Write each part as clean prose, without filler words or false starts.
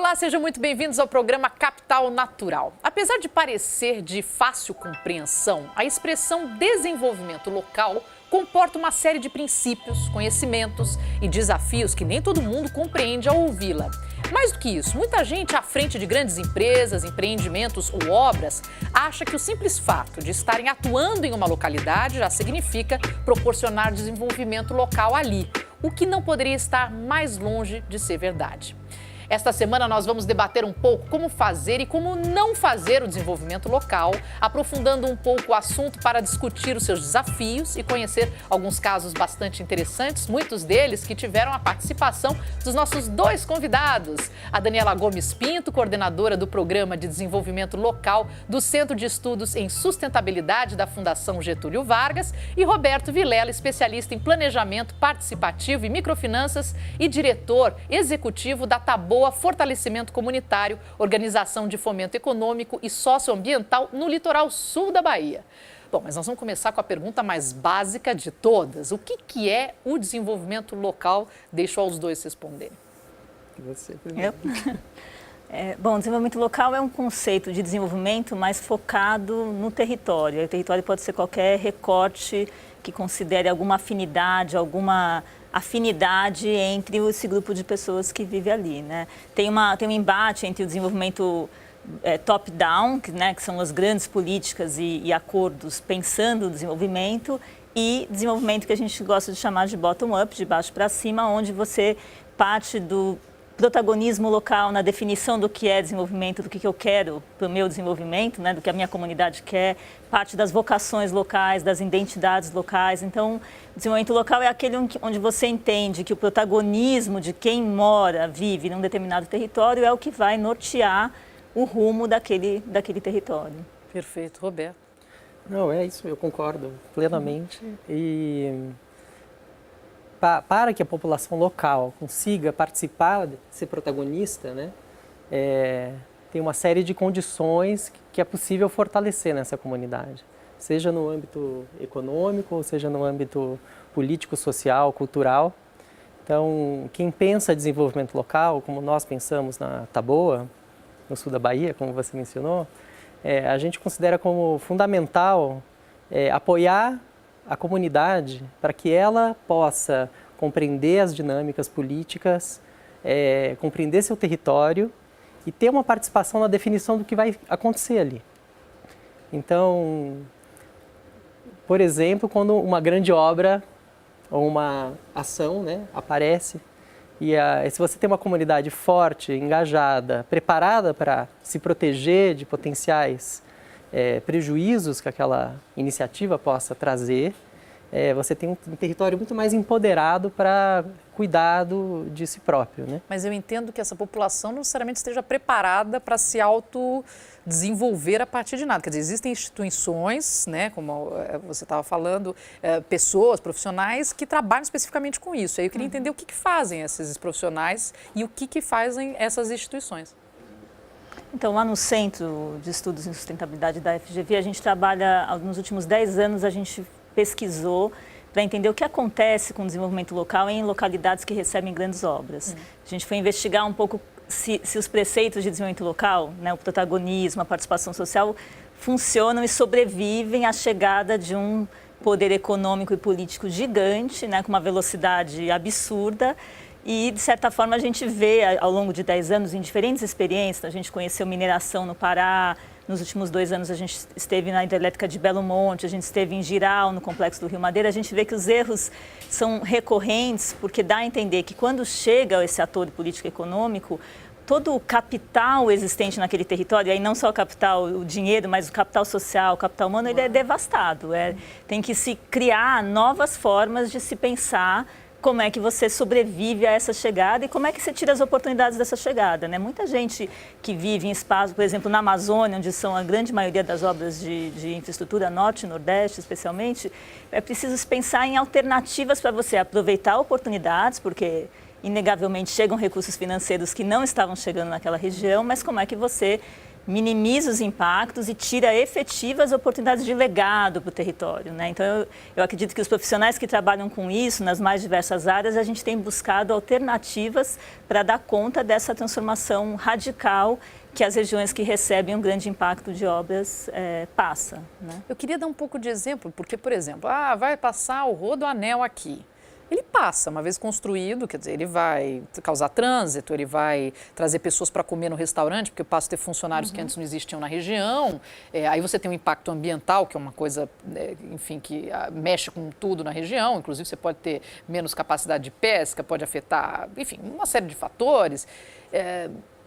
Olá, sejam muito bem-vindos ao programa Capital Natural. Apesar de parecer de fácil compreensão, a expressão desenvolvimento local comporta uma série de princípios, conhecimentos e desafios que nem todo mundo compreende ao ouvi-la. Mais do que isso, muita gente à frente de grandes empresas, empreendimentos ou obras acha que o simples fato de estarem atuando em uma localidade já significa proporcionar desenvolvimento local ali, o que não poderia estar mais longe de ser verdade. Esta semana nós vamos debater um pouco como fazer e como não fazer o desenvolvimento local, aprofundando um pouco o assunto para discutir os seus desafios e conhecer alguns casos bastante interessantes, muitos deles que tiveram a participação dos nossos dois convidados, a Daniela Gomes Pinto, coordenadora do Programa de Desenvolvimento Local do Centro de Estudos em Sustentabilidade da Fundação Getúlio Vargas, e Roberto Vilela, especialista em planejamento participativo e microfinanças e diretor executivo da Taboa Fortalecimento Comunitário, organização de fomento econômico e socioambiental no litoral sul da Bahia. Bom, mas nós vamos começar com a pergunta mais básica de todas. O que é o desenvolvimento local? Deixo aos dois responderem. Você primeiro. Bom, desenvolvimento local é um conceito de desenvolvimento mais focado no território. O território pode ser qualquer recorte que considere alguma afinidade entre esse grupo de pessoas que vive ali, né? Tem um embate entre o desenvolvimento top-down, que são as grandes políticas e acordos pensando o desenvolvimento, e desenvolvimento que a gente gosta de chamar de bottom-up, de baixo para cima, onde você parte do protagonismo local na definição do que é desenvolvimento, do que eu quero para o meu desenvolvimento, né, do que a minha comunidade quer, parte das vocações locais, das identidades locais. Então, o desenvolvimento local é aquele onde você entende que o protagonismo de quem mora, vive num determinado território é o que vai nortear o rumo daquele território. Perfeito. Roberto? Não, é isso, eu concordo plenamente. E para que a população local consiga participar, ser protagonista, né, tem uma série de condições que é possível fortalecer nessa comunidade, seja no âmbito econômico, ou seja no âmbito político, social, cultural. Então, quem pensa desenvolvimento local, como nós pensamos na Taboa, no sul da Bahia, como você mencionou, a gente considera como fundamental apoiar a comunidade para que ela possa compreender as dinâmicas políticas, compreender seu território e ter uma participação na definição do que vai acontecer ali. Então, por exemplo, quando uma grande obra ou uma ação, né, aparece, e se você tem uma comunidade forte, engajada, preparada para se proteger de potenciais prejuízos que aquela iniciativa possa trazer, você tem um território muito mais empoderado para cuidar de si próprio, né? Mas eu entendo que essa população não necessariamente esteja preparada para se autodesenvolver a partir de nada. Quer dizer, existem instituições, né, como você estava falando, pessoas, profissionais que trabalham especificamente com isso. Aí eu queria entender o que fazem esses profissionais e o que fazem essas instituições. Então, lá no Centro de Estudos em Sustentabilidade da FGV, a gente trabalha, nos últimos 10 anos, a gente pesquisou para entender o que acontece com o desenvolvimento local em localidades que recebem grandes obras. A gente foi investigar um pouco se os preceitos de desenvolvimento local, né, o protagonismo, a participação social, funcionam e sobrevivem à chegada de um poder econômico e político gigante, né, com uma velocidade absurda. E, de certa forma, a gente vê, ao longo de 10 anos, em diferentes experiências, a gente conheceu mineração no Pará, nos últimos 2 anos a gente esteve na hidrelétrica de Belo Monte, a gente esteve em Jirau, no Complexo do Rio Madeira, a gente vê que os erros são recorrentes, porque dá a entender que quando chega esse ator político e econômico, todo o capital existente naquele território, aí não só o capital, o dinheiro, mas o capital social, o capital humano, ele é devastado. Tem que se criar novas formas de se pensar como é que você sobrevive a essa chegada e como é que você tira as oportunidades dessa chegada, né? Muita gente que vive em espaços, por exemplo, na Amazônia, onde são a grande maioria das obras de infraestrutura, norte e nordeste especialmente, é preciso pensar em alternativas para você aproveitar oportunidades, porque inegavelmente chegam recursos financeiros que não estavam chegando naquela região, mas como é que você minimiza os impactos e tira efetivas oportunidades de legado para o território, né? Então, eu acredito que os profissionais que trabalham com isso, nas mais diversas áreas, a gente tem buscado alternativas para dar conta dessa transformação radical que as regiões que recebem um grande impacto de obras passam, né? Eu queria dar um pouco de exemplo, porque, por exemplo, vai passar o Rodoanel aqui. Ele passa, uma vez construído, quer dizer, ele vai causar trânsito, ele vai trazer pessoas para comer no restaurante, porque passa a ter funcionários que antes não existiam na região. Aí você tem um impacto ambiental, que é uma coisa, enfim, que mexe com tudo na região. Inclusive, você pode ter menos capacidade de pesca, pode afetar, enfim, uma série de fatores.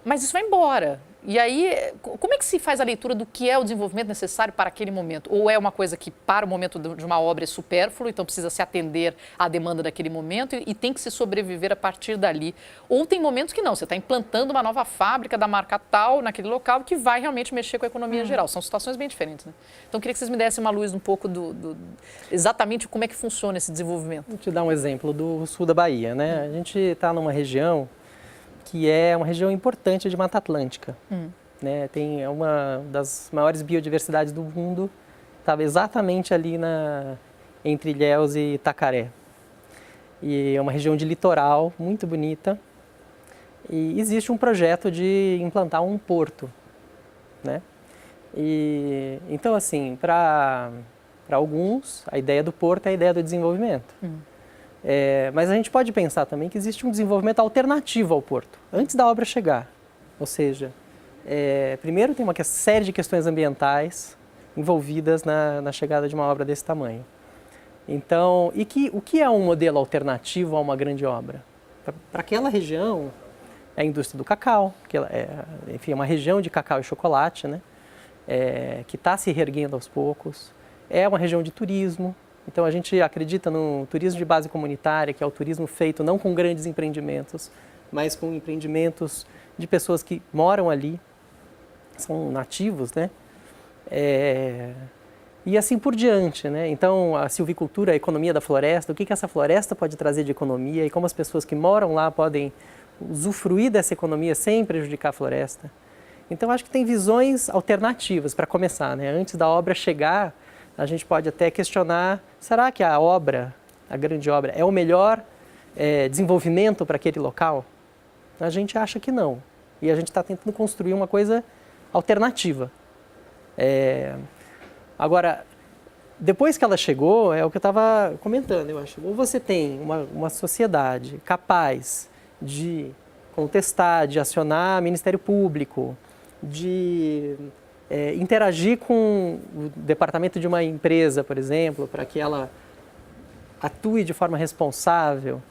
Mas isso vai embora. E aí, como é que se faz a leitura do que é o desenvolvimento necessário para aquele momento? Ou é uma coisa que, para o momento de uma obra, é supérfluo, então precisa se atender à demanda daquele momento e tem que se sobreviver a partir dali? Ou tem momentos que não, você está implantando uma nova fábrica da marca tal naquele local que vai realmente mexer com a economia geral. São situações bem diferentes, né? Então, eu queria que vocês me dessem uma luz um pouco exatamente como é que funciona esse desenvolvimento. Vou te dar um exemplo do sul da Bahia, né? A gente está numa região que é uma região importante de Mata Atlântica. Né? Tem uma das maiores biodiversidades do mundo, estava exatamente ali entre Ilhéus e Itacaré. E é uma região de litoral muito bonita. E existe um projeto de implantar um porto, né? Então, assim, para alguns, a ideia do porto é a ideia do desenvolvimento. Mas a gente pode pensar também que existe um desenvolvimento alternativo ao porto, antes da obra chegar. Ou seja, primeiro tem uma série de questões ambientais envolvidas na chegada de uma obra desse tamanho. Então, o que é um modelo alternativo a uma grande obra? Para aquela região, é a indústria do cacau, que enfim, é uma região de cacau e chocolate, né? Que está se reerguendo aos poucos. É uma região de turismo. Então, a gente acredita no turismo de base comunitária, que é o turismo feito não com grandes empreendimentos, mas com empreendimentos de pessoas que moram ali, são nativos, né? E assim por diante, né? Então, a silvicultura, a economia da floresta, o que essa floresta pode trazer de economia e como as pessoas que moram lá podem usufruir dessa economia sem prejudicar a floresta. Então, acho que tem visões alternativas para começar, né? Antes da obra chegar, a gente pode até questionar, será que a grande obra, é o melhor desenvolvimento para aquele local? A gente acha que não. E a gente está tentando construir uma coisa alternativa. Agora, depois que ela chegou, é o que eu estava comentando, eu acho. Ou você tem uma sociedade capaz de contestar, de acionar o Ministério Público, de interagir com o departamento de uma empresa, por exemplo, para que ela atue de forma responsável.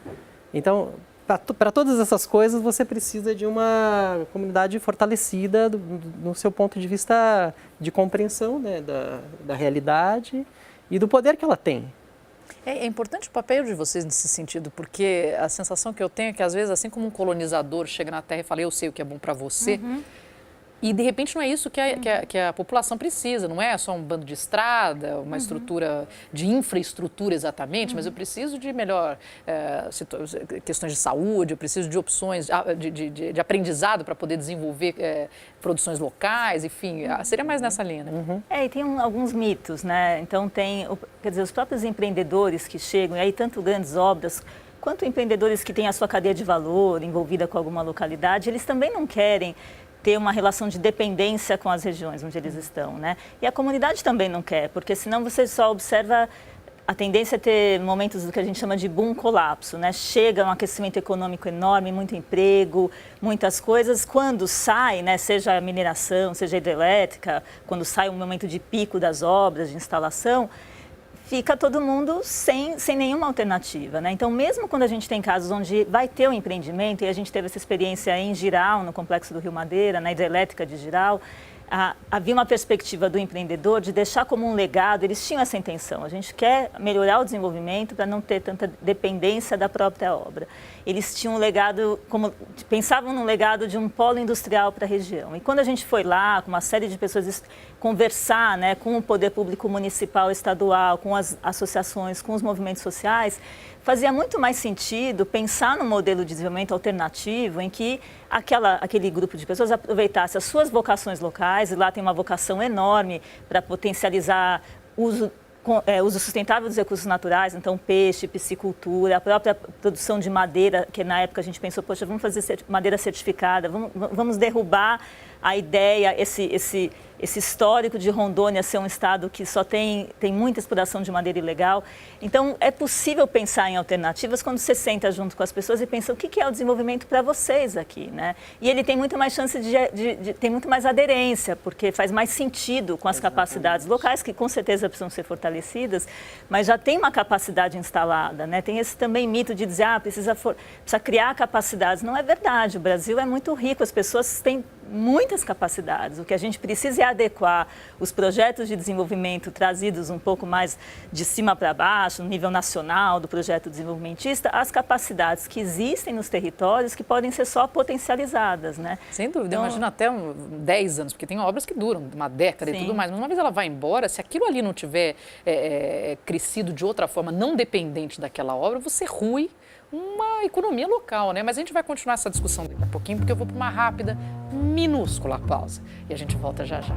Então, para todas essas coisas, você precisa de uma comunidade fortalecida no seu ponto de vista de compreensão, né, da realidade e do poder que ela tem. É importante o papel de vocês nesse sentido, porque a sensação que eu tenho é que, às vezes, assim como um colonizador chega na Terra e fala, eu sei o que é bom para você, e, de repente, não é isso que a população precisa, não é só um bando de estrada, uma estrutura de infraestrutura exatamente, mas eu preciso de melhor questões de saúde, eu preciso de opções de aprendizado para poder desenvolver produções locais, enfim, seria mais nessa linha, né? E tem alguns mitos, né? Então, quer dizer, os próprios empreendedores que chegam, e aí tanto grandes obras, quanto empreendedores que têm a sua cadeia de valor envolvida com alguma localidade, eles também não querem ter uma relação de dependência com as regiões onde eles estão, né? E a comunidade também não quer, porque senão você só observa a tendência a ter momentos do que a gente chama de boom colapso, né? Chega um aquecimento econômico enorme, muito emprego, muitas coisas. Quando sai, né, seja a mineração, seja a hidrelétrica, quando sai um momento de pico das obras, de instalação, fica todo mundo sem nenhuma alternativa, né? Então, mesmo quando a gente tem casos onde vai ter um empreendimento, e a gente teve essa experiência em Jirau, no Complexo do Rio Madeira, na hidrelétrica de Jirau, havia uma perspectiva do empreendedor de deixar como um legado, eles tinham essa intenção, a gente quer melhorar o desenvolvimento para não ter tanta dependência da própria obra. Eles tinham um legado, pensavam num legado de um polo industrial para a região. E quando a gente foi lá, com uma série de pessoas conversar, né, com o poder público municipal, estadual, com as associações, com os movimentos sociais, fazia muito mais sentido pensar num modelo de desenvolvimento alternativo em que aquele grupo de pessoas aproveitasse as suas vocações locais, e lá tem uma vocação enorme para potencializar uso sustentável dos recursos naturais, então peixe, piscicultura, a própria produção de madeira, que na época a gente pensou, poxa, vamos fazer madeira certificada, vamos derrubar a ideia, esse histórico de Rondônia ser um estado que só tem muita exploração de madeira ilegal. Então, é possível pensar em alternativas quando você senta junto com as pessoas e pensa o que é o desenvolvimento para vocês aqui, né? E ele tem muito mais chance de ter muito mais aderência, porque faz mais sentido com as capacidades locais, que com certeza precisam ser fortalecidas, mas já tem uma capacidade instalada, né? Tem esse também mito de dizer, precisa criar capacidades. Não é verdade, o Brasil é muito rico, as pessoas têm muitas capacidades. O que a gente precisa é adequar os projetos de desenvolvimento trazidos um pouco mais de cima para baixo, no nível nacional do projeto desenvolvimentista, às capacidades que existem nos territórios que podem ser só potencializadas, né? Sem dúvida, então, imagina até 10 anos, porque tem obras que duram uma década, sim, e tudo mais, mas uma vez ela vai embora, se aquilo ali não tiver crescido de outra forma, não dependente daquela obra, você rui uma economia local, né? Mas a gente vai continuar essa discussão daqui a pouquinho, porque eu vou para uma rápida, minúscula pausa. E a gente volta já já.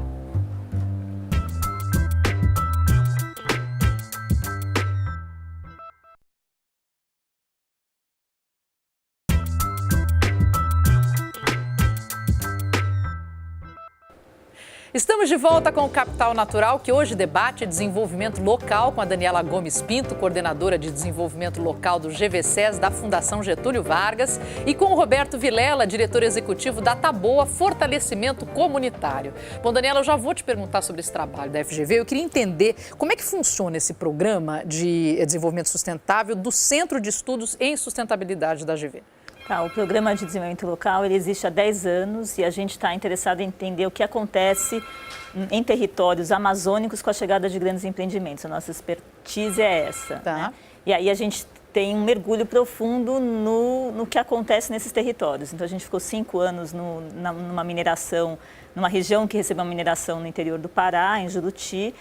Estamos de volta com o Capital Natural, que hoje debate desenvolvimento local com a Daniela Gomes Pinto, coordenadora de desenvolvimento local do GVSES da Fundação Getúlio Vargas, e com o Roberto Vilela, diretor executivo da Taboa Fortalecimento Comunitário. Bom, Daniela, eu já vou te perguntar sobre esse trabalho da FGV. Eu queria entender como é que funciona esse programa de desenvolvimento sustentável do Centro de Estudos em Sustentabilidade da GV. O Programa de Desenvolvimento Local ele existe há 10 anos e a gente está interessado em entender o que acontece em territórios amazônicos com a chegada de grandes empreendimentos. A nossa expertise é essa. Tá. Né? E aí a gente tem um mergulho profundo no que acontece nesses territórios. Então a gente ficou 5 anos numa mineração, numa região que recebeu uma mineração no interior do Pará, em Juruti,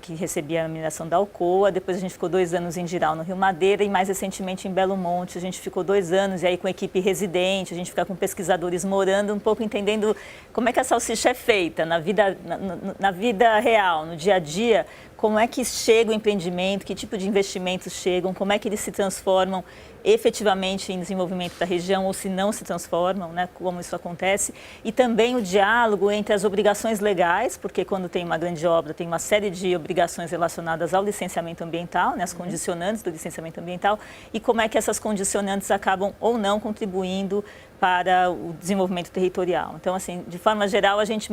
que recebia a mineração da Alcoa. Depois a gente ficou 2 anos em Jirau, no Rio Madeira, e mais recentemente em Belo Monte. A gente ficou 2 anos, e aí com equipe residente, a gente fica com pesquisadores morando, um pouco entendendo como é que a salsicha é feita na vida real, no dia a dia, como é que chega o empreendimento, que tipo de investimentos chegam, como é que eles se transformam efetivamente em desenvolvimento da região ou se não se transformam, né, como isso acontece. E também o diálogo entre as obrigações legais, porque quando tem uma grande obra tem uma série de obrigações relacionadas ao licenciamento ambiental, né, as condicionantes do licenciamento ambiental, e como é que essas condicionantes acabam ou não contribuindo para o desenvolvimento territorial. Então, assim, de forma geral, a gente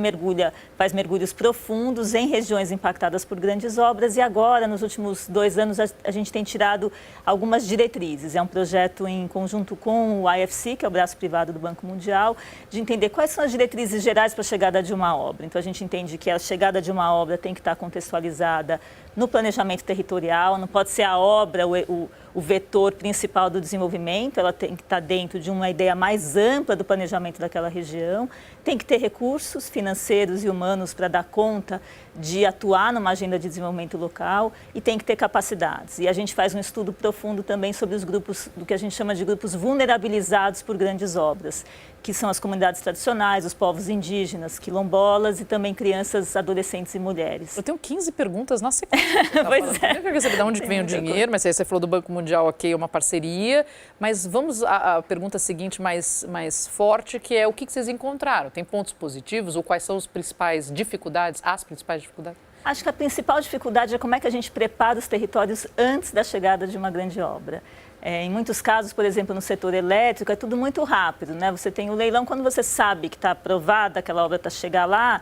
faz mergulhos profundos em regiões impactadas por grandes obras, e agora, nos últimos 2 anos, a gente tem tirado algumas diretrizes. É um projeto em conjunto com o IFC, que é o braço privado do Banco Mundial, de entender quais são as diretrizes gerais para a chegada de uma obra. Então, a gente entende que a chegada de uma obra tem que estar contextualizada no planejamento territorial, não pode ser a obra o vetor principal do desenvolvimento, ela tem que estar dentro de uma ideia mais ampla do planejamento daquela região, tem que ter recursos financeiros e humanos para dar conta de atuar numa agenda de desenvolvimento local, e tem que ter capacidades. E a gente faz um estudo profundo também sobre os grupos, do que a gente chama de grupos vulnerabilizados por grandes obras, que são as comunidades tradicionais, os povos indígenas, quilombolas e também crianças, adolescentes e mulheres. Eu tenho 15 perguntas na sequência. Pois é. Eu quero saber de onde vem o dinheiro, mas aí você falou do Banco Mundial, ok, é uma parceria, mas vamos à pergunta seguinte mais forte, que é o que vocês encontraram? Tem pontos positivos ou quais são as principais dificuldades? Acho que a principal dificuldade é como é que a gente prepara os territórios antes da chegada de uma grande obra. Em muitos casos, por exemplo, no setor elétrico, é tudo muito rápido, né? Você tem o leilão, quando você sabe que está aprovada aquela obra para chegar lá,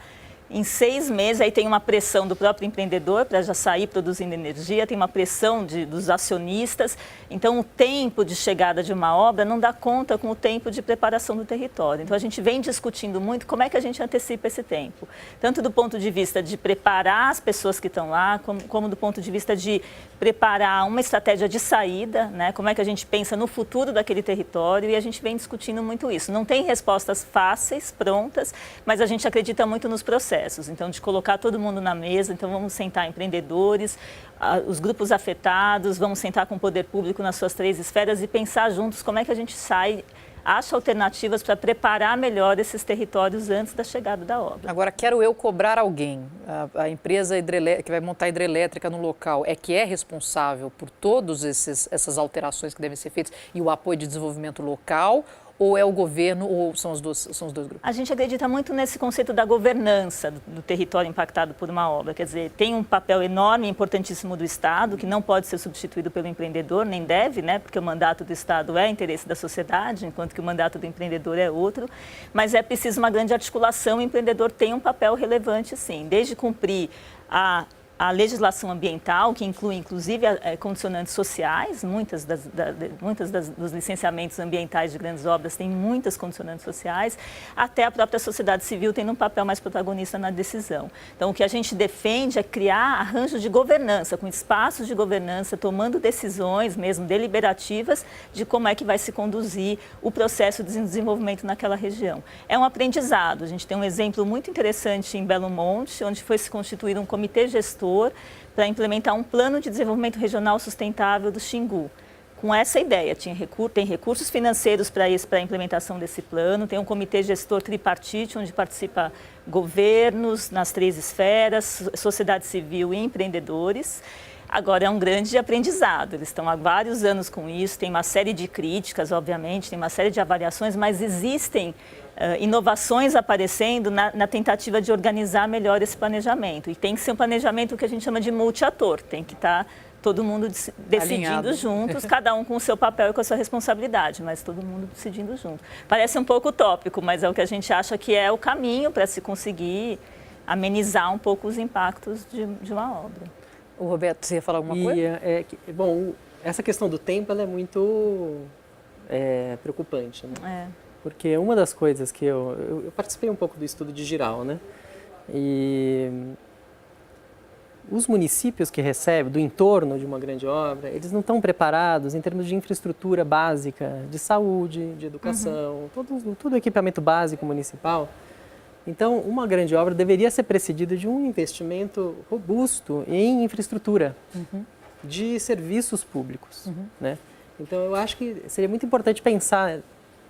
em 6 meses, aí tem uma pressão do próprio empreendedor para já sair produzindo energia, tem uma pressão dos acionistas. Então, o tempo de chegada de uma obra não dá conta com o tempo de preparação do território. Então, a gente vem discutindo muito como é que a gente antecipa esse tempo. Tanto do ponto de vista de preparar as pessoas que estão lá, como do ponto de vista de preparar uma estratégia de saída, né? Como é que a gente pensa no futuro daquele território, e a gente vem discutindo muito isso. Não tem respostas fáceis, prontas, mas a gente acredita muito nos processos. processos. Então, de colocar todo mundo na mesa, então vamos sentar empreendedores, os grupos afetados, vamos sentar com o poder público nas suas 3 esferas e pensar juntos como é que a gente acha alternativas para preparar melhor esses territórios antes da chegada da obra. Agora, quero eu cobrar alguém, a empresa que vai montar a hidrelétrica no local, que é responsável por todas essas alterações que devem ser feitas e o apoio de desenvolvimento local, ou é o governo, ou são os dois grupos? A gente acredita muito nesse conceito da governança do território impactado por uma obra. Quer dizer, tem um papel enorme, importantíssimo do Estado, que não pode ser substituído pelo empreendedor, nem deve, né? Porque o mandato do Estado é interesse da sociedade, enquanto que o mandato do empreendedor é outro. Mas é preciso uma grande articulação, o empreendedor tem um papel relevante, sim, desde cumprir a legislação ambiental, que inclui, inclusive, condicionantes sociais, muitos dos licenciamentos ambientais de grandes obras têm muitas condicionantes sociais, até a própria sociedade civil tendo um papel mais protagonista na decisão. Então, o que a gente defende é criar arranjos de governança, com espaços de governança, tomando decisões mesmo deliberativas de como é que vai se conduzir o processo de desenvolvimento naquela região. É um aprendizado. A gente tem um exemplo muito interessante em Belo Monte, onde foi se constituir um comitê gestor para implementar um plano de desenvolvimento regional sustentável do Xingu. Com essa ideia, tem recursos financeiros para a implementação desse plano, tem um comitê gestor tripartite, onde participa governos nas 3 esferas, sociedade civil e empreendedores. Agora, é um grande aprendizado, eles estão há vários anos com isso, tem uma série de críticas, obviamente, tem uma série de avaliações, mas existem inovações aparecendo na tentativa de organizar melhor esse planejamento. E tem que ser um planejamento que a gente chama de multiator, tem que estar todo mundo decidindo alinhado juntos, cada um com o seu papel e com a sua responsabilidade, mas todo mundo decidindo junto. Parece um pouco utópico, mas é o que a gente acha que é o caminho para se conseguir amenizar um pouco os impactos de uma obra. O Roberto, você ia falar alguma coisa? Bom, essa questão do tempo ela é muito preocupante, né? Porque uma das coisas que eu participei um pouco do estudo de Giral, né? E os municípios que recebem do entorno de uma grande obra, eles não estão preparados em termos de infraestrutura básica, de saúde, de educação, todo o equipamento básico municipal. Então, uma grande obra deveria ser precedida de um investimento robusto em infraestrutura, de serviços públicos, né? Então, eu acho que seria muito importante pensar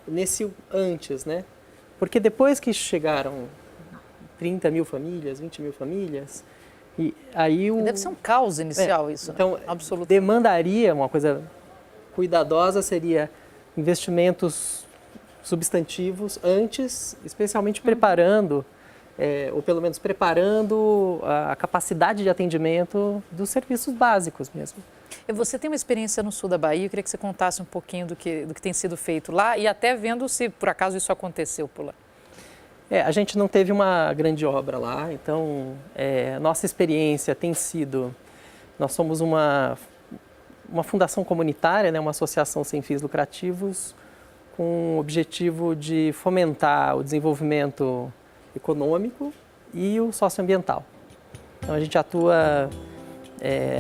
nesse antes, né? Porque depois que chegaram 30 mil famílias, 20 mil famílias, e aí deve ser um caos inicial isso, então, né? Absolutamente. Demandaria uma coisa cuidadosa, seria investimentos substantivos antes, especialmente preparando, ou pelo menos preparando a capacidade de atendimento dos serviços básicos mesmo. Você tem uma experiência no sul da Bahia, eu queria que você contasse um pouquinho do que tem sido feito lá e até vendo se por acaso isso aconteceu por lá. A gente não teve uma grande obra lá, então nossa experiência tem sido, nós somos uma fundação comunitária, né, uma associação sem fins lucrativos, com o objetivo de fomentar o desenvolvimento econômico e o socioambiental. Então a gente atua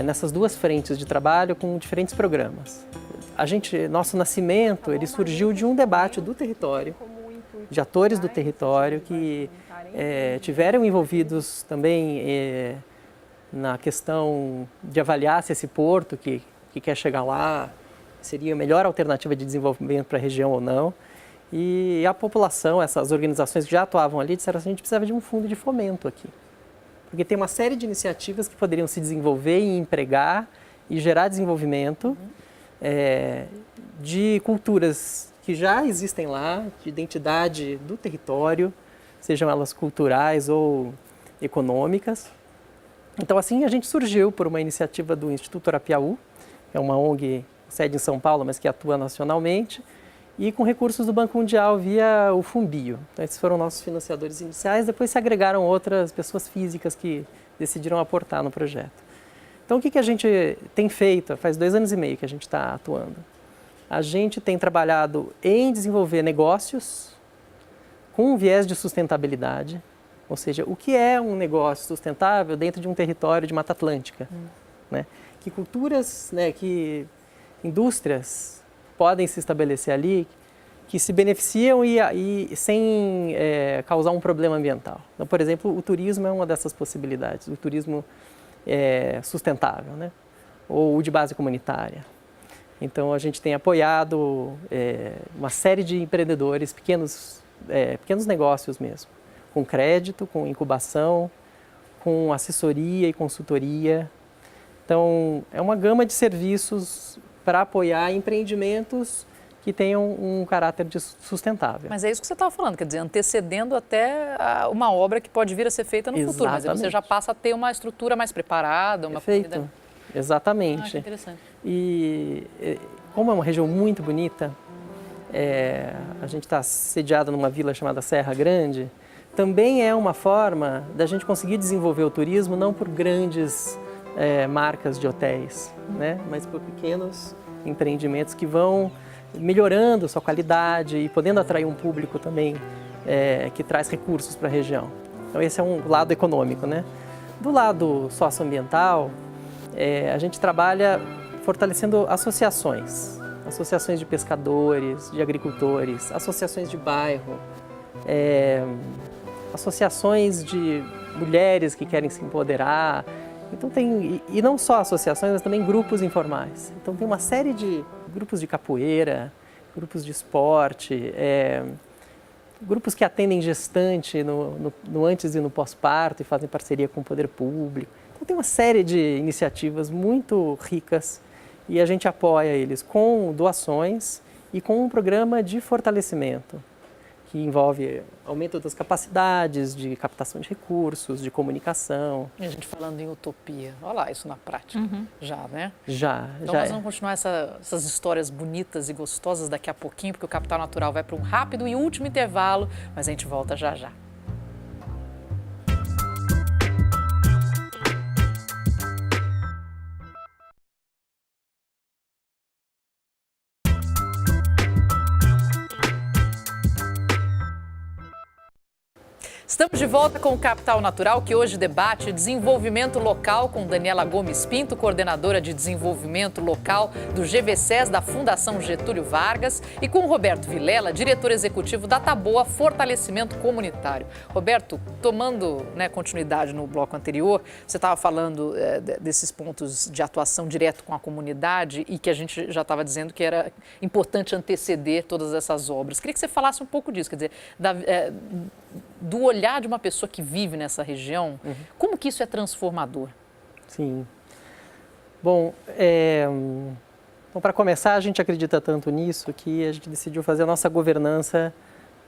nessas 2 frentes de trabalho com diferentes programas. Nosso nascimento, ele surgiu de um debate do território, de atores do território que tiveram envolvidos também na questão de avaliar se esse porto que quer chegar lá seria a melhor alternativa de desenvolvimento para a região ou não. E a população, essas organizações que já atuavam ali, disseram assim, a gente precisava de um fundo de fomento aqui. Porque tem uma série de iniciativas que poderiam se desenvolver e empregar e gerar desenvolvimento de culturas que já existem lá, de identidade do território, sejam elas culturais ou econômicas. Então, assim, a gente surgiu por uma iniciativa do Instituto Arapiaú, que é uma ONG, sede em São Paulo, mas que atua nacionalmente, e com recursos do Banco Mundial via o Fumbio. Então, esses foram nossos financiadores iniciais, depois se agregaram outras pessoas físicas que decidiram aportar no projeto. Então, o que a gente tem feito? Faz 2 anos e meio que a gente está atuando. A gente tem trabalhado em desenvolver negócios com um viés de sustentabilidade, ou seja, o que é um negócio sustentável dentro de um território de Mata Atlântica, né? Que culturas, né, que indústrias podem se estabelecer ali que se beneficiam e sem causar um problema ambiental. Então, por exemplo, o turismo é uma dessas possibilidades, o turismo sustentável, né? Ou o de base comunitária. Então, a gente tem apoiado uma série de empreendedores, pequenos negócios mesmo, com crédito, com incubação, com assessoria e consultoria. Então, é uma gama de serviços para apoiar empreendimentos que tenham um caráter sustentável. Mas é isso que você estava falando, quer dizer, antecedendo até uma obra que pode vir a ser feita no futuro, mas aí você já passa a ter uma estrutura mais preparada, uma Perfeito. Exatamente. Que interessante. E como é uma região muito bonita, a gente está sediado numa vila chamada Serra Grande, também é uma forma da gente conseguir desenvolver o turismo não por grandes marcas de hotéis, né? Mas por pequenos empreendimentos que vão melhorando sua qualidade e podendo atrair um público também que traz recursos para a região. Então esse é um lado econômico, né? Do lado socioambiental, a gente trabalha fortalecendo associações de pescadores, de agricultores, associações de bairro, associações de mulheres que querem se empoderar. Então e não só associações, mas também grupos informais. Então tem uma série de grupos de capoeira, grupos de esporte, grupos que atendem gestante no antes e no pós-parto e fazem parceria com o poder público. Então tem uma série de iniciativas muito ricas e a gente apoia eles com doações e com um programa de fortalecimento que envolve aumento das capacidades de captação de recursos, de comunicação. E a gente falando em utopia, olha lá isso na prática, já, né? Já. Então nós vamos continuar essas histórias bonitas e gostosas daqui a pouquinho, porque o Capital Natural vai para um rápido e último intervalo, mas a gente volta já já. Estamos de volta com o Capital Natural, que hoje debate desenvolvimento local com Daniela Gomes Pinto, coordenadora de desenvolvimento local do GVSES da Fundação Getúlio Vargas, e com Roberto Vilela, diretor executivo da Taboa Fortalecimento Comunitário. Roberto, tomando continuidade no bloco anterior, você estava falando desses pontos de atuação direto com a comunidade e que a gente já estava dizendo que era importante anteceder todas essas obras. Queria que você falasse um pouco disso, quer dizer, do olhar de uma pessoa que vive nessa região, como que isso é transformador? Sim. Bom, então, para começar, a gente acredita tanto nisso que a gente decidiu fazer a nossa governança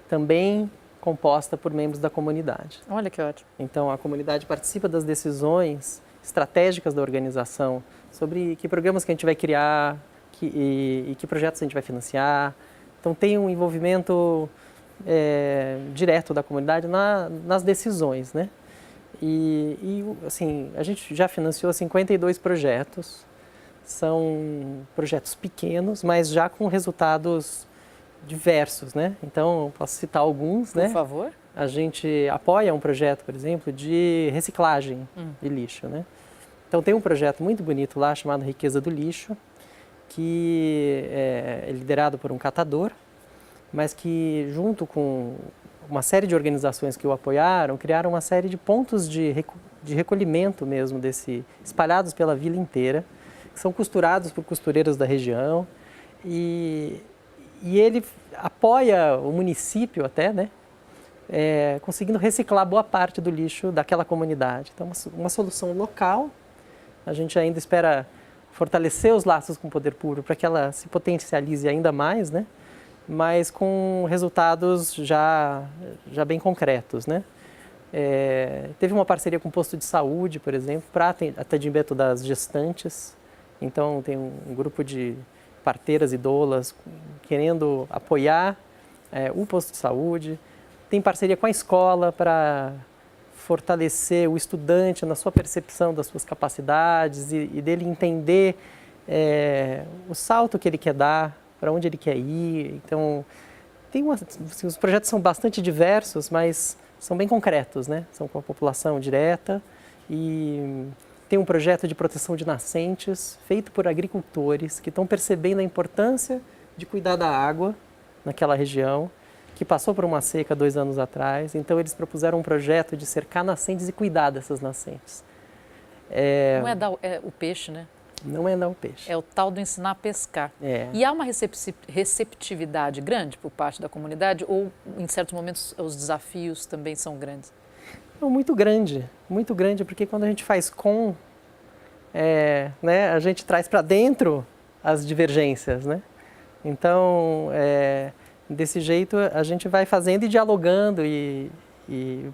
também composta por membros da comunidade. Olha que ótimo. Então, a comunidade participa das decisões estratégicas da organização sobre que programas que a gente vai criar e que projetos a gente vai financiar. Então, tem um envolvimento direto da comunidade nas decisões, né? E assim, a gente já financiou 52 projetos, são projetos pequenos, mas já com resultados diversos, né? Então, posso citar alguns, né? Por favor. A gente apoia um projeto, por exemplo, de reciclagem de lixo, né? Então, tem um projeto muito bonito lá chamado Riqueza do Lixo, que é liderado por um catador, mas que, junto com uma série de organizações que o apoiaram, criaram uma série de pontos de recolhimento mesmo, espalhados pela vila inteira, que são costurados por costureiros da região, e ele apoia o município até, né, conseguindo reciclar boa parte do lixo daquela comunidade. Então, uma solução local. A gente ainda espera fortalecer os laços com o poder público para que ela se potencialize ainda mais, né? Mas com resultados já bem concretos, né? Teve uma parceria com o posto de saúde, por exemplo, para atendimento das gestantes. Então, tem um grupo de parteiras e doulas querendo apoiar o posto de saúde. Tem parceria com a escola para fortalecer o estudante na sua percepção das suas capacidades e dele entender o salto que ele quer dar, para onde ele quer ir. Então, os projetos são bastante diversos, mas são bem concretos, né? São com a população direta e tem um projeto de proteção de nascentes feito por agricultores que estão percebendo a importância de cuidar da água naquela região, que passou por uma seca 2 anos atrás. Então, eles propuseram um projeto de cercar nascentes e cuidar dessas nascentes. Não é dar o peixe, né? Não é dar o peixe. É o tal do ensinar a pescar. É. E há uma receptividade grande por parte da comunidade ou, em certos momentos, os desafios também são grandes? Não, muito grande, porque quando a gente faz né, a gente traz para dentro as divergências, né? Então, desse jeito, a gente vai fazendo e dialogando e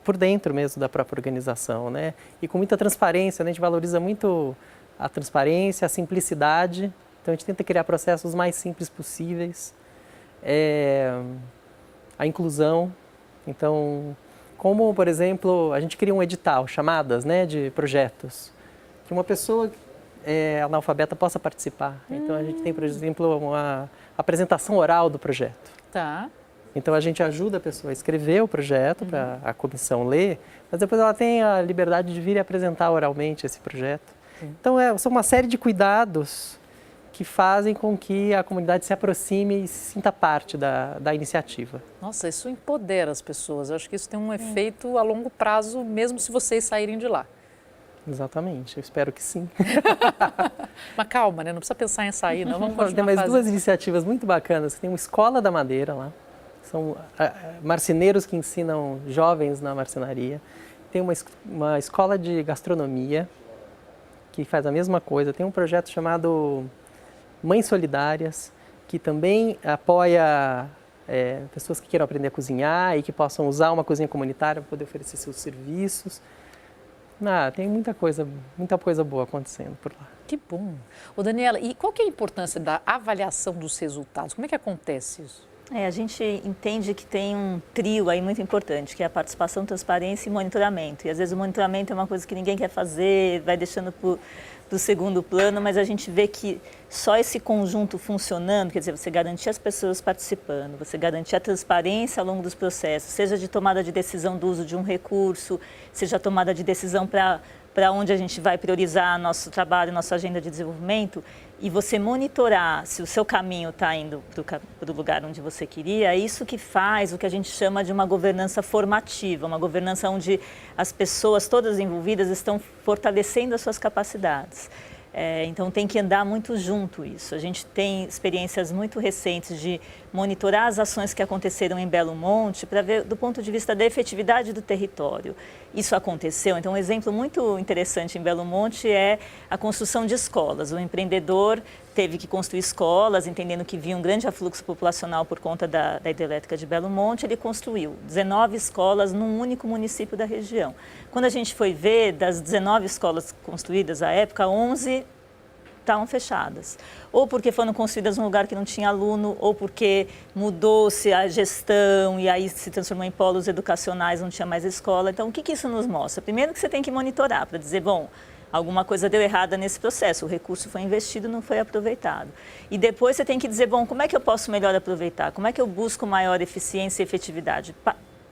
por dentro mesmo da própria organização, né? E com muita transparência, né? A gente valoriza muito a transparência, a simplicidade. Então, a gente tenta criar processos mais simples possíveis. A inclusão. Então, como, por exemplo, a gente cria um edital, chamadas, né, de projetos, que uma pessoa analfabeta possa participar. Então, a gente tem, por exemplo, uma apresentação oral do projeto. Tá. Então, a gente ajuda a pessoa a escrever o projeto para a comissão ler, mas depois ela tem a liberdade de vir e apresentar oralmente esse projeto. Então, são uma série de cuidados que fazem com que a comunidade se aproxime e se sinta parte da iniciativa. Nossa, isso empodera as pessoas. Eu acho que isso tem um efeito a longo prazo, mesmo se vocês saírem de lá. Exatamente, eu espero que sim. Mas calma, né? Não precisa pensar em sair, não. Vamos continuar Tem mais fazendo. 2 iniciativas muito bacanas. Tem uma Escola da Madeira lá. São marceneiros que ensinam jovens na marcenaria. Tem uma escola de gastronomia que faz a mesma coisa. Tem um projeto chamado Mães Solidárias, que também apoia pessoas que queiram aprender a cozinhar e que possam usar uma cozinha comunitária para poder oferecer seus serviços. Tem muita coisa boa acontecendo por lá. Que bom. Ô, Daniela, e qual que é a importância da avaliação dos resultados? Como é que acontece isso? A gente entende que tem um trio aí muito importante, que é a participação, transparência e monitoramento. E às vezes o monitoramento é uma coisa que ninguém quer fazer, vai deixando do segundo plano, mas a gente vê que só esse conjunto funcionando, quer dizer, você garantir as pessoas participando, você garantir a transparência ao longo dos processos, seja de tomada de decisão do uso de um recurso, seja a tomada de decisão para onde a gente vai priorizar nosso trabalho, nossa agenda de desenvolvimento, e você monitorar se o seu caminho está indo para o lugar onde você queria, é isso que faz o que a gente chama de uma governança formativa, uma governança onde as pessoas todas envolvidas estão fortalecendo as suas capacidades. Então tem que andar muito junto isso. A gente tem experiências muito recentes de monitorar as ações que aconteceram em Belo Monte para ver do ponto de vista da efetividade do território. Isso aconteceu. Então um exemplo muito interessante em Belo Monte é a construção de escolas. O empreendedor teve que construir escolas, entendendo que havia um grande afluxo populacional por conta da hidrelétrica de Belo Monte. Ele construiu 19 escolas num único município da região. Quando a gente foi ver, das 19 escolas construídas à época, 11 estavam fechadas. Ou porque foram construídas num lugar que não tinha aluno, ou porque mudou-se a gestão e aí se transformou em polos educacionais, não tinha mais escola. Então, o que isso nos mostra? Primeiro que você tem que monitorar para dizer, bom, alguma coisa deu errada nesse processo, o recurso foi investido, não foi aproveitado. E depois você tem que dizer, bom, como é que eu posso melhor aproveitar? Como é que eu busco maior eficiência e efetividade?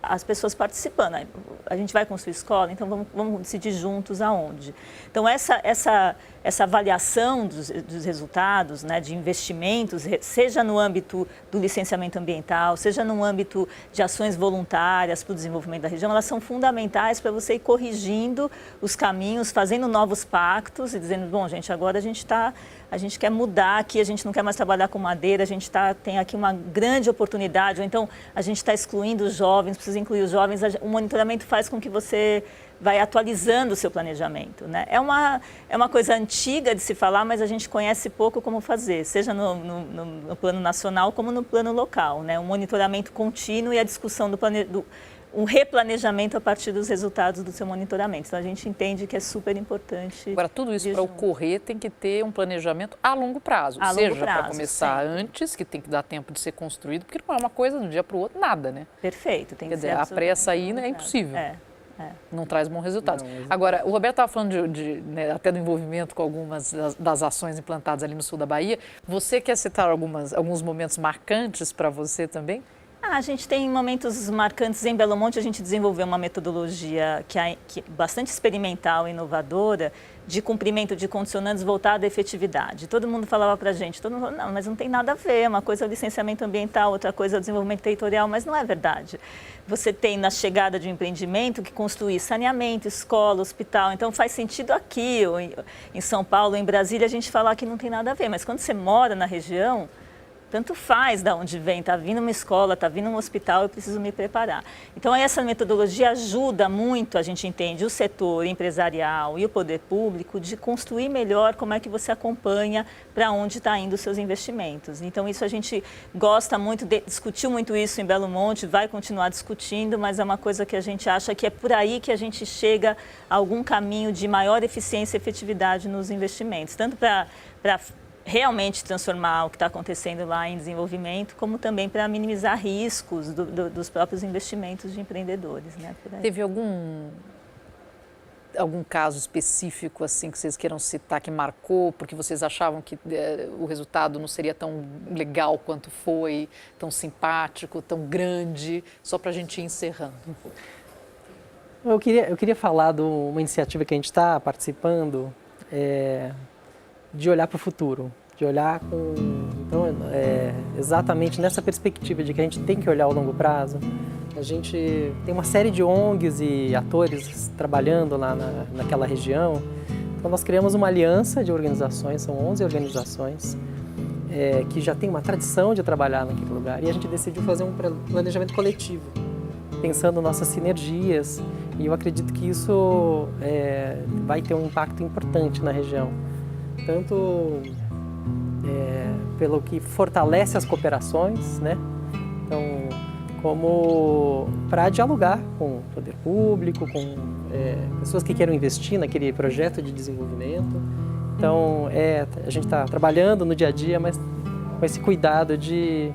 As pessoas participando. A gente vai construir escola, então vamos decidir juntos aonde. Então, essa avaliação dos resultados, né, de investimentos, seja no âmbito do licenciamento ambiental, seja no âmbito de ações voluntárias para o desenvolvimento da região, elas são fundamentais para você ir corrigindo os caminhos, fazendo novos pactos e dizendo, bom, gente, agora a gente quer mudar aqui, a gente não quer mais trabalhar com madeira, a gente tem aqui uma grande oportunidade, ou então a gente está excluindo os jovens, precisa incluir os jovens. O monitoramento faz com que você vai atualizando o seu planejamento, né? É uma coisa antiga de se falar, mas a gente conhece pouco como fazer, seja no plano nacional como no plano local, né? O monitoramento contínuo e a discussão um replanejamento a partir dos resultados do seu monitoramento. Então, a gente entende que é super importante. Agora, tudo isso para ocorrer tem que ter um planejamento a longo prazo. Seja para começar antes, que tem que dar tempo de ser construído, porque não é uma coisa do dia para o outro, nada, né? Perfeito. Tem que ser a pressa aí é impossível. Não traz bons resultados. Agora, o Roberto estava falando né, até do envolvimento com algumas das ações implantadas ali no sul da Bahia. Você quer citar alguns momentos marcantes para você também? A gente tem momentos marcantes em Belo Monte. A gente desenvolveu uma metodologia que é bastante experimental e inovadora de cumprimento de condicionantes voltada à efetividade. Todo mundo falava para a gente, todo mundo falava, não, mas não tem nada a ver, uma coisa é o licenciamento ambiental, outra coisa é o desenvolvimento territorial, mas não é verdade. Você tem na chegada de um empreendimento que construir saneamento, escola, hospital, então faz sentido aqui, ou em São Paulo, em Brasília, a gente falar que não tem nada a ver, mas quando você mora na região, tanto faz de onde vem, está vindo uma escola, está vindo um hospital, eu preciso me preparar. Então, essa metodologia ajuda muito, a gente entende, o setor empresarial e o poder público de construir melhor como é que você acompanha para onde está indo os seus investimentos. Então, isso a gente gosta muito, discutiu muito isso em Belo Monte, vai continuar discutindo, mas é uma coisa que a gente acha que é por aí que a gente chega a algum caminho de maior eficiência e efetividade nos investimentos, tanto para realmente transformar o que está acontecendo lá em desenvolvimento, como também para minimizar riscos dos próprios investimentos de empreendedores, né? Teve algum caso específico assim que vocês queiram citar que marcou, porque vocês achavam que o resultado não seria tão legal quanto foi, tão simpático, tão grande, só para a gente ir encerrando? Eu queria falar de uma iniciativa que a gente está participando, de olhar para o futuro, de olhar exatamente nessa perspectiva de que a gente tem que olhar ao longo prazo. A gente tem uma série de ONGs e atores trabalhando lá naquela região. Então nós criamos uma aliança de organizações, são 11 organizações, que já tem uma tradição de trabalhar naquele lugar. E a gente decidiu fazer um planejamento coletivo, pensando nossas sinergias. E eu acredito que isso vai ter um impacto importante na região. Tanto pelo que fortalece as cooperações, né? Então, como para dialogar com o poder público, com pessoas que queiram investir naquele projeto de desenvolvimento. Então, a gente está trabalhando no dia a dia, mas com esse cuidado de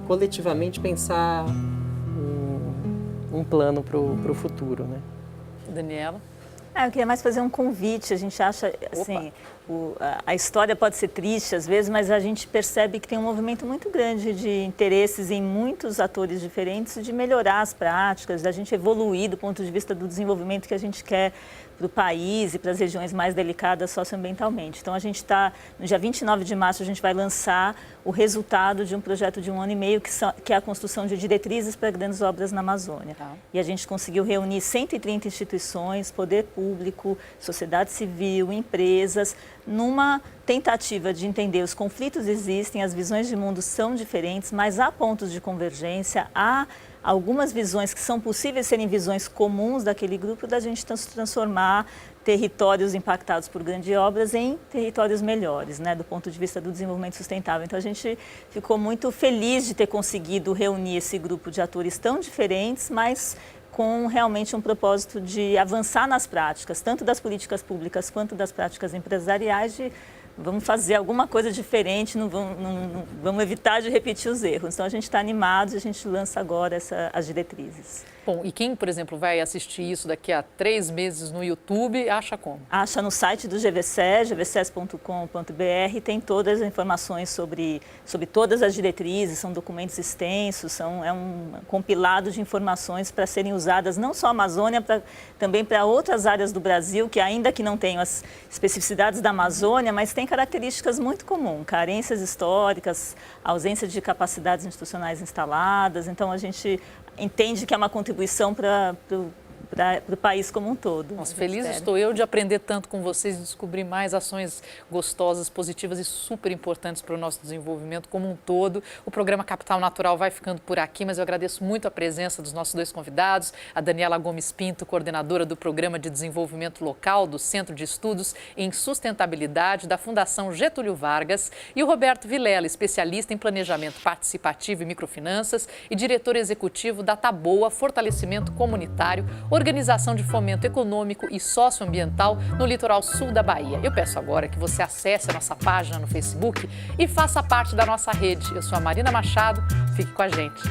coletivamente pensar um plano para o futuro, né? Daniela? Eu queria mais fazer um convite. A gente acha, assim, a história pode ser triste às vezes, mas a gente percebe que tem um movimento muito grande de interesses em muitos atores diferentes de melhorar as práticas, da gente evoluir do ponto de vista do desenvolvimento que a gente quer para o país e para as regiões mais delicadas socioambientalmente. Então, a gente está, no dia 29 de março, a gente vai lançar o resultado de um projeto de 1 ano e meio, que é a construção de diretrizes para grandes obras na Amazônia. Tá. E a gente conseguiu reunir 130 instituições, poder público, sociedade civil, empresas, numa tentativa de entender os conflitos existem, as visões de mundo são diferentes, mas há pontos de convergência, há algumas visões que são possíveis serem visões comuns daquele grupo, da gente transformar territórios impactados por grandes obras em territórios melhores, né, do ponto de vista do desenvolvimento sustentável. Então, a gente ficou muito feliz de ter conseguido reunir esse grupo de atores tão diferentes, mas com realmente um propósito de avançar nas práticas, tanto das políticas públicas quanto das práticas empresariais, vamos fazer alguma coisa diferente, não vamos evitar de repetir os erros. Então, a gente está animado e a gente lança agora as diretrizes. Bom, e quem, por exemplo, vai assistir isso daqui a 3 meses no YouTube, acha como? Acha no site do GVSES, gvses.com.br, tem todas as informações sobre todas as diretrizes, são documentos extensos, é um compilado de informações para serem usadas não só a Amazônia, também para outras áreas do Brasil, que ainda que não tenham as especificidades da Amazônia, mas tem características muito comuns, carências históricas, ausência de capacidades institucionais instaladas. Então, a gente entende que é uma contribuição para o país como um todo. Nossa, feliz estou eu de aprender tanto com vocês e descobrir mais ações gostosas, positivas e super importantes para o nosso desenvolvimento como um todo. O programa Capital Natural vai ficando por aqui, mas eu agradeço muito a presença dos nossos 2 convidados, a Daniela Gomes Pinto, coordenadora do Programa de Desenvolvimento Local do Centro de Estudos em Sustentabilidade da Fundação Getúlio Vargas, e o Roberto Vilela, especialista em planejamento participativo e microfinanças e diretor executivo da Taboa Fortalecimento Comunitário, organização de fomento econômico e socioambiental no litoral sul da Bahia. Eu peço agora que você acesse a nossa página no Facebook e faça parte da nossa rede. Eu sou a Marina Machado, fique com a gente.